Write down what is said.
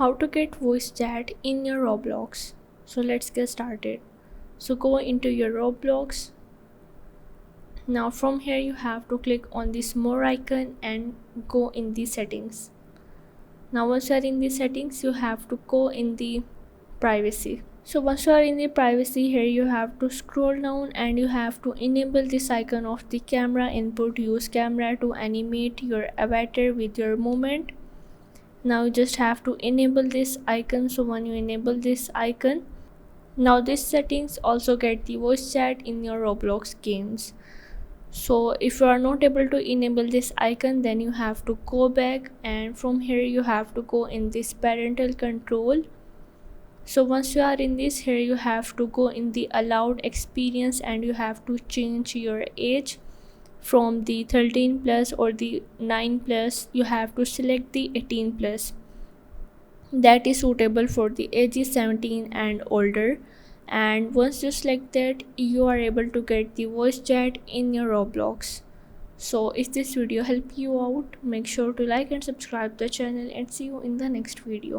How to get voice chat in your Roblox. So let's get started. So go into your Roblox. Now from here you have to click on this more icon and go in the settings. Now once you are in the settings, you have to go in the privacy. So once you are in the privacy, here you have to scroll down and you have to enable this icon of the camera input. Use camera to animate your avatar with your movement. Now you just have to enable this icon. So when you enable this icon, now this settings also get the voice chat in your Roblox games. So if you are not able to enable this icon, then you have to go back, and from here you have to go in this parental control. So once you are in this, here you have to go in the allowed experience and you have to change your age from the 13 plus or the 9 plus. You have to select the 18 plus, that is suitable for the ages 17 and older. And once you select that, you are able to get the voice chat in your Roblox. So if this video helped you out, make sure to like and subscribe the channel, and see you in the next video.